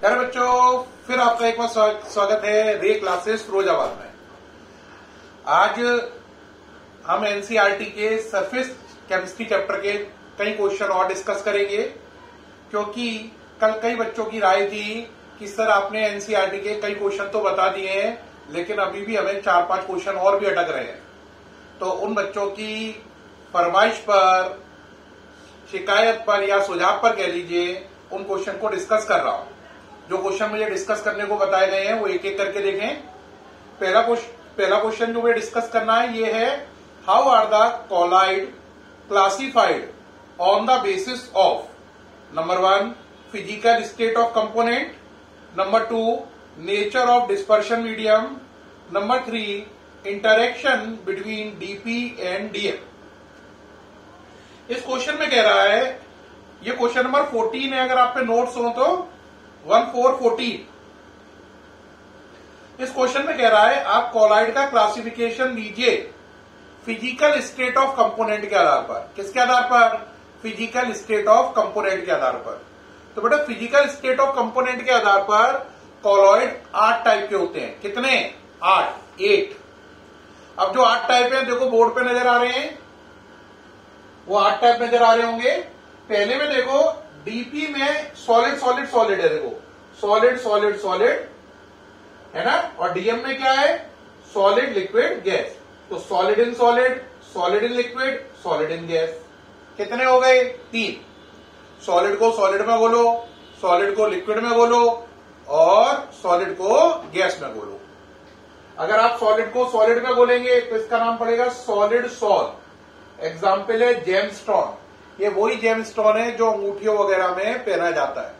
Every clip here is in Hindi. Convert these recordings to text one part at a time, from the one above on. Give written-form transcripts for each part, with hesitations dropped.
प्यारे बच्चों, फिर आपका एक बार स्वागत है रे क्लासेस फिरोजाबाद में। आज हम एनसीईआरटी के सरफेस केमिस्ट्री चैप्टर के कई क्वेश्चन और डिस्कस करेंगे, क्योंकि कल कई बच्चों की राय थी कि सर आपने एनसीईआरटी के कई क्वेश्चन तो बता दिए हैं, लेकिन अभी भी हमें 4-5 क्वेश्चन और भी अटक रहे हैं। तो उन बच्चों की फरमाइश पर, शिकायत पर या सुझाव पर कह लीजिए, उन क्वेश्चन को डिस्कस कर रहा हूं। जो क्वेश्चन मुझे डिस्कस करने को बताए गए हैं वो एक एक करके देखें। पहला क्वेश्चन जो मुझे डिस्कस करना है ये है, how are the colloid classified on the basis of number 1 physical state of component, number 2 nature of dispersion medium, number 3 interaction between DP and DM. इस क्वेश्चन में कह रहा है, ये क्वेश्चन नंबर 14 है, अगर आप पे नोट्स हो तो 1414। इस क्वेश्चन में कह रहा है आप कॉलाइड का क्लासिफिकेशन लीजिए फिजिकल स्टेट ऑफ कंपोनेंट के आधार पर। किसके आधार पर? फिजिकल स्टेट ऑफ कंपोनेंट के आधार पर। तो बेटा फिजिकल स्टेट ऑफ कंपोनेंट के आधार पर कॉलॉइड 8 टाइप के होते हैं। कितने? 8। अब जो 8 टाइप है देखो बोर्ड पे नजर आ रहे हैं, वो 8 टाइप नजर आ रहे होंगे। पहले में देखो डीपी में सॉलिड सॉलिड सॉलिड है, देखो सॉलिड सॉलिड सॉलिड है ना, और डीएम में क्या है? Solid liquid gas. तो solid in solid, solid in liquid, solid in gas. कितने हो गए? 3। सॉलिड को सॉलिड में घोलो, सॉलिड को लिक्विड में घोलो और सॉलिड को गैस में घोलो। अगर आप सॉलिड को सॉलिड में घोलेंगे तो इसका नाम पड़ेगा सॉलिड सॉल। एग्जाम्पल है जेमस्टोन। ये वही जेमस्टोन है जो अंगूठियों वगैरह में पहना जाता है।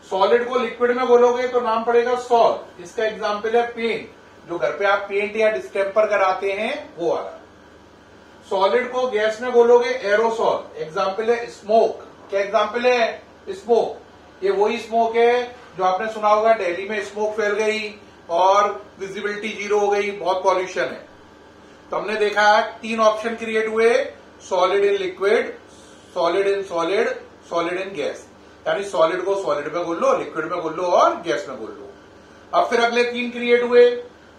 सॉलिड को लिक्विड में घोलोगे तो नाम पड़ेगा सॉल। इसका एग्जाम्पल है पेंट, जो घर पे आप पेंट या डिस्टेम्पर कराते हैं वो वाला। सॉलिड को गैस में घोलोगे एरोसॉल। एग्जाम्पल है स्मोक। क्या एग्जाम्पल है? स्मोक। ये वही स्मोक है जो आपने सुना होगा दिल्ली में स्मोक फैल गई और विजिबिलिटी 0 हो गई, बहुत पॉल्यूशन है। तो हमने देखा 3 ऑप्शन क्रिएट हुए, solid in liquid, solid in solid, solid in gas. यानी सॉलिड को सॉलिड में घोल लो, लिक्विड में घोल लो और गैस में घोल लो। अब फिर अगले 3 क्रिएट हुए,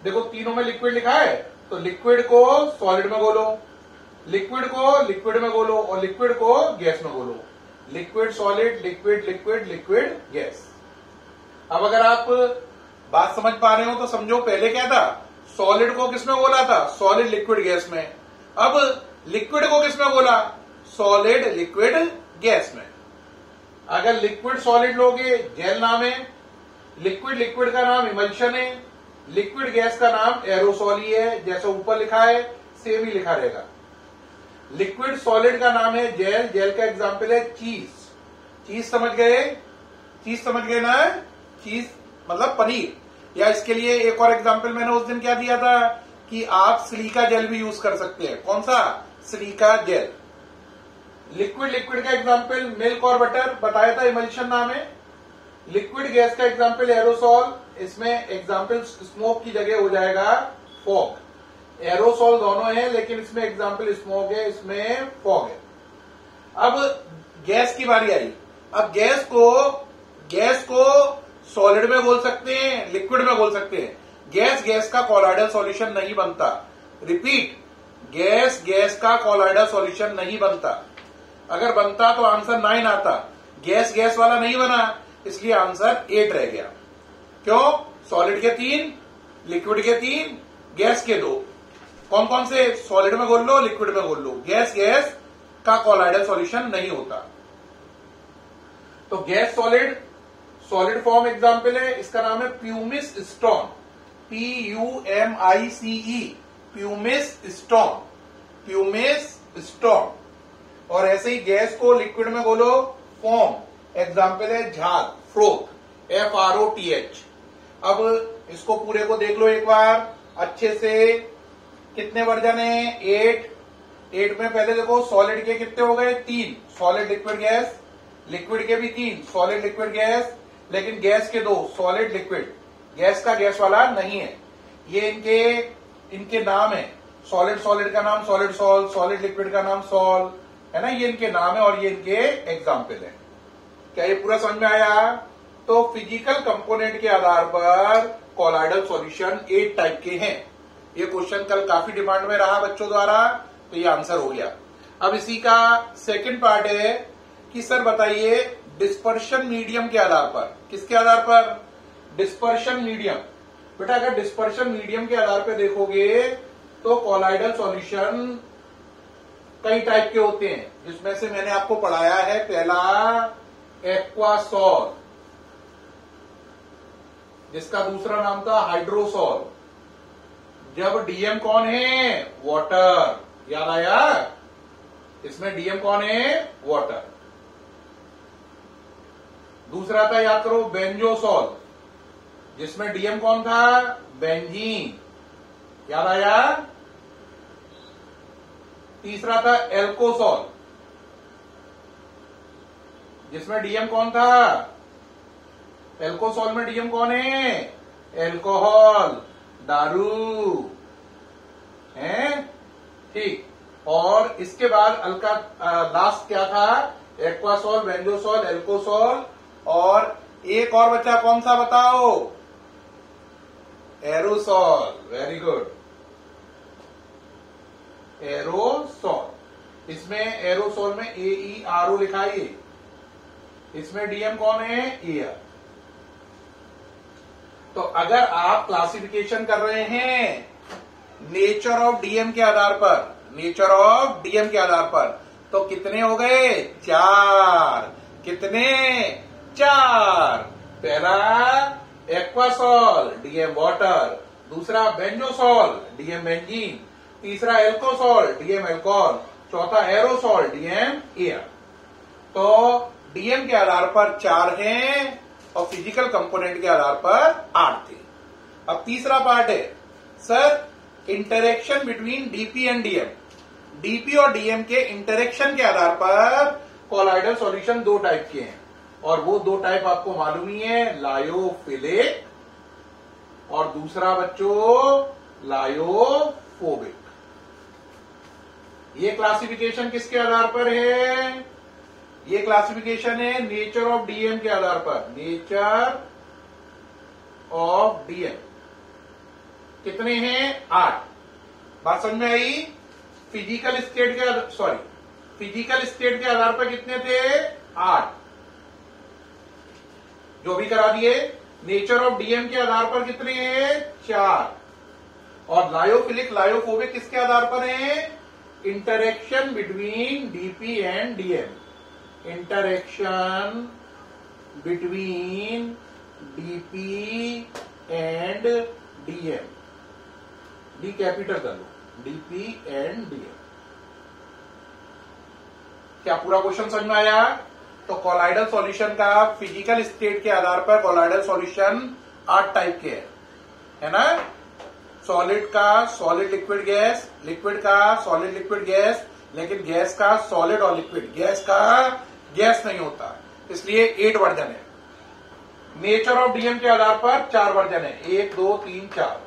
देखो तीनों में लिक्विड लिखा है, तो लिक्विड को सॉलिड में घोलो, लिक्विड को लिक्विड में घोलो और लिक्विड को गैस में घोलो। Liquid solid, liquid liquid, liquid gas. अब अगर आप बात समझ पा रहे हो तो समझो पहले क्या था, सॉलिड को किसमें घोला था? सॉलिड लिक्विड गैस में। अब लिक्विड को किसमें घोला? सॉलिड लिक्विड गैस में। अगर लिक्विड सॉलिड लोगे जेल नाम है, लिक्विड लिक्विड का नाम इमल्शन है, लिक्विड गैस का नाम एरोसॉल ही है। जैसा ऊपर लिखा है सेम ही लिखा रहेगा। लिक्विड सॉलिड का नाम है जेल, जेल का एग्जाम्पल है चीज। चीज समझ गए? चीज समझ गए ना? चीज मतलब पनीर। या इसके लिए एक और एग्जाम्पल मैंने उस दिन क्या दिया था कि आप सिलिका जेल भी यूज कर सकते हैं। कौन सा? Silica gel. लिक्विड लिक्विड का एग्जाम्पल मिल्क और बटर बताया था, इमल्शन नाम है। लिक्विड गैस का एग्जाम्पल एरोसॉल। इसमें एग्जाम्पल स्मोक की जगह हो जाएगा फॉग। एरोसॉल दोनों है लेकिन इसमें एग्जाम्पल स्मोक है, इसमें फॉग है। अब गैस की बारी आई। अब गैस को सॉलिड में घोल सकते हैं, लिक्विड में घोल सकते हैं। गैस का कॉलॉइडल सॉल्यूशन नहीं बनता। रिपीट, गैस का कॉलॉइडल सॉल्यूशन नहीं बनता। अगर बनता तो आंसर 9 आता। गैस वाला नहीं बना, इसलिए आंसर 8 रह गया। क्यों? सॉलिड के 3, लिक्विड के 3, गैस के 2। कौन कौन से? सॉलिड में घोल लो, लिक्विड में घोल लो। गैस का कॉलॉइडल सॉल्यूशन नहीं होता। तो गैस सॉलिड फॉर्म एग्जाम्पल है, इसका नाम है pumice stone. PUMICE, pumice stone. और ऐसे ही गैस को लिक्विड में घोलो, फोम। एग्जाम्पल है झाग, फ्रोथ, FROTH। अब इसको पूरे को देख लो एक बार अच्छे से। कितने वर्जन है? 8 में पहले देखो सॉलिड के कितने हो गए? 3, सॉलिड लिक्विड गैस। लिक्विड के भी 3, सॉलिड लिक्विड गैस। लेकिन गैस के 2, सॉलिड लिक्विड। गैस का गैस वाला नहीं है। ये इनके नाम है। सॉलिड का नाम सॉलिड सॉल, सॉलिड लिक्विड का नाम सॉल, है ना। ये इनके नाम है और ये इनके एग्जाम्पल है। क्या ये पूरा समझ में आया? तो फिजिकल कंपोनेंट के आधार पर कोलॉइडल सॉल्यूशन 8 टाइप के हैं। ये क्वेश्चन कल काफी डिमांड में रहा बच्चों द्वारा, तो ये आंसर हो गया। अब इसी का सेकंड पार्ट है कि सर बताइए डिस्पर्शन मीडियम के आधार पर, किसके आधार पर? Dispersion medium. बेटा अगर डिस्पर्शन मीडियम के आधार पर देखोगे तो कोलॉइडल सॉल्यूशन कई टाइप के होते हैं, जिसमें से मैंने आपको पढ़ाया है पहला एक्वासॉल, जिसका दूसरा नाम था हाइड्रोसॉल। जब डीएम कौन है? वाटर। याद आया? इसमें डीएम कौन है? वाटर। दूसरा था, याद करो, बेंजोसॉल, जिसमें डीएम कौन था? बेंजीन। याद आया? तीसरा था एल्कोसॉल, जिसमें डीएम कौन था? एल्कोसॉल में डीएम कौन है? एल्कोहल, दारू है, ठीक। और इसके बाद अल्का लास्ट क्या था? एक्वासॉल, बेंजोसॉल, एल्कोसॉल, और एक और बचा, कौन सा बताओ? एरोसॉल। Very good, aerosol. इसमें एरोसॉल में AERO लिखा है, इसमें डीएम कौन है? एयर। तो अगर आप क्लासिफिकेशन कर रहे हैं नेचर ऑफ डीएम के आधार पर, नेचर ऑफ डीएम के आधार पर, तो कितने हो गए? 4। कितने? 4। पहला एक्वासॉल, डीएम वाटर। दूसरा बेंजोसॉल, डीएम बेंजीन। तीसरा एल्कोसॉल, डीएम एल्कोहल। चौथा एरोसॉल, डीएम एयर। तो डीएम के आधार पर 4 हैं और फिजिकल कंपोनेंट के आधार पर 8 थे। अब तीसरा पार्ट है sir interaction between DP and DM. DP और डीएम के इंटरेक्शन के आधार पर कोलॉइडल सॉल्यूशन 2 टाइप के हैं, और वो 2 टाइप आपको मालूम ही है, लायोफिलिक और दूसरा बच्चों लायोफोबिक। ये क्लासिफिकेशन किसके आधार पर है? ये क्लासिफिकेशन है नेचर ऑफ डीएम के आधार पर। नेचर ऑफ डीएम कितने हैं? 8। बात समझ में आई? फिजिकल स्टेट के आधार पर कितने थे? 8, जो भी करा दिए। नेचर ऑफ डीएम के आधार पर कितने हैं? 4। और लायोफिलिक लायोफोबिक किसके आधार पर है? Interaction between DP and DM. Interaction between DP and DM. D capital कर लो, डीपी एंड डीएम। क्या पूरा क्वेश्चन समझ में आया? तो कोलॉइडल सॉल्यूशन का फिजिकल स्टेट के आधार पर कोलॉइडल सॉल्यूशन 8 टाइप के है ना? सॉलिड का सॉलिड लिक्विड गैस, लिक्विड का सॉलिड लिक्विड गैस, लेकिन गैस का सॉलिड और लिक्विड, गैस का गैस नहीं होता, इसलिए 8 वर्जन है। नेचर ऑफ डीएम के आधार पर 4 वर्जन है, 1 2 3 4।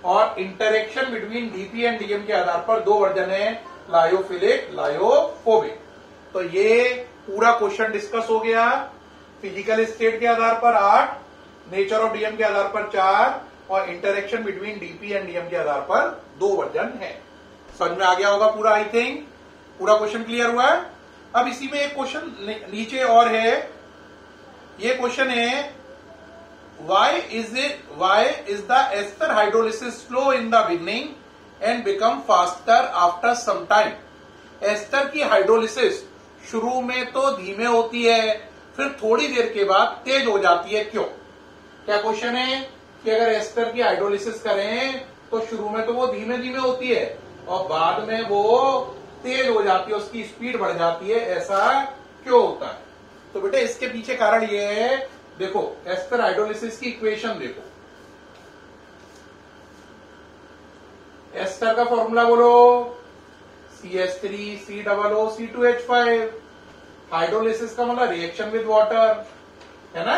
और interaction between DP and DM के आधार पर 2 वर्जन है, लायोफिलिक लायोफोबिक। तो ये पूरा क्वेश्चन डिस्कस हो गया। फिजिकल स्टेट के आधार पर 8, नेचर ऑफ डीएम के आधार पर 4 और interaction between DP and DM के आधार पर 2 वर्जन है। समझ में आ गया होगा पूरा, आई थिंक पूरा क्वेश्चन क्लियर हुआ है। अब इसी में एक क्वेश्चन नीचे और है, ये क्वेश्चन है why is the ester hydrolysis slow in the beginning and become faster after some time? Ester की हाइड्रोलिसिस शुरू में तो धीमे होती है, फिर थोड़ी देर के बाद तेज हो जाती है, क्यों? क्या क्वेश्चन है कि अगर एस्टर की हाइड्रोलिसिस करें तो शुरू में तो वो धीमे धीमे होती है और बाद में वो तेज हो जाती है, उसकी स्पीड बढ़ जाती है, ऐसा क्यों होता है? तो बेटे इसके पीछे कारण ये है, देखो एस्टर हाइड्रोलिसिस की इक्वेशन देखो। एस्टर का फॉर्मूला बोलो, CH3 COO C2H5। हाइड्रोलिसिस का मतलब रिएक्शन विद वाटर है ना?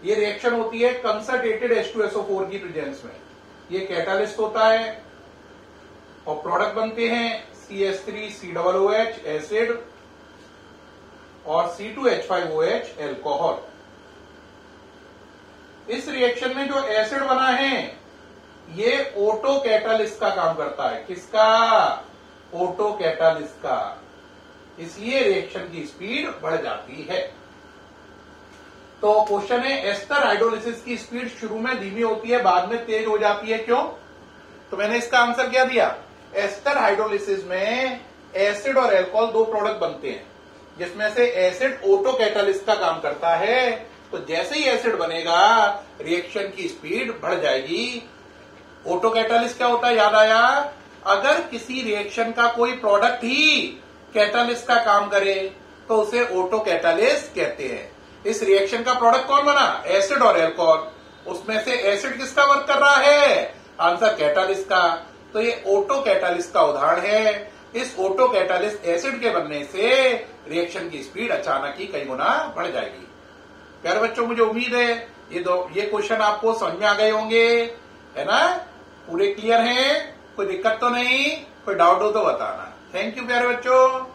ये रिएक्शन होती है कंसंट्रेटेड H2SO4 की प्रेजेंस में, ये कैटालिस्ट होता है और प्रोडक्ट बनते हैं CH3 COOH एसिड और C2H5OH एल्कोहल। इस रिएक्शन में जो एसिड बना है ये ऑटो कैटालिस्ट का काम करता है। किसका? ऑटो कैटालिस्ट का। इसलिए रिएक्शन की स्पीड बढ़ जाती है। तो क्वेश्चन है एस्टर हाइड्रोलिसिस की स्पीड शुरू में धीमी होती है, बाद में तेज हो जाती है, क्यों? तो मैंने इसका आंसर क्या दिया? एस्टर हाइड्रोलिसिस में एसिड और अल्कोहल दो प्रोडक्ट बनते हैं, जिसमें से एसिड ऑटो कैटालिस्ट का काम करता है। तो जैसे ही एसिड बनेगा रिएक्शन की स्पीड बढ़ जाएगी। ऑटो कैटालिस्ट क्या होता है, याद आया? अगर किसी रिएक्शन का कोई प्रोडक्ट ही कैटालिस्ट का काम करे तो उसे ऑटो कैटालिस्ट कहते हैं। इस रिएक्शन का प्रोडक्ट कौन बना? एसिड और अल्कोहल। उसमें से एसिड किसका वर्क कर रहा है? आंसर कैटालिस्ट का। तो ये ऑटो कैटालिस्ट का उदाहरण है। इस ऑटो कैटालिस्ट एसिड के बनने से रिएक्शन की स्पीड अचानक ही कई गुना बढ़ जाएगी। प्यारे बच्चों, मुझे उम्मीद है ये क्वेश्चन आपको समझ में आ गए होंगे, है ना? पूरे क्लियर हैं? कोई दिक्कत तो नहीं? कोई डाउट हो तो बताना। थैंक यू प्यारे बच्चों।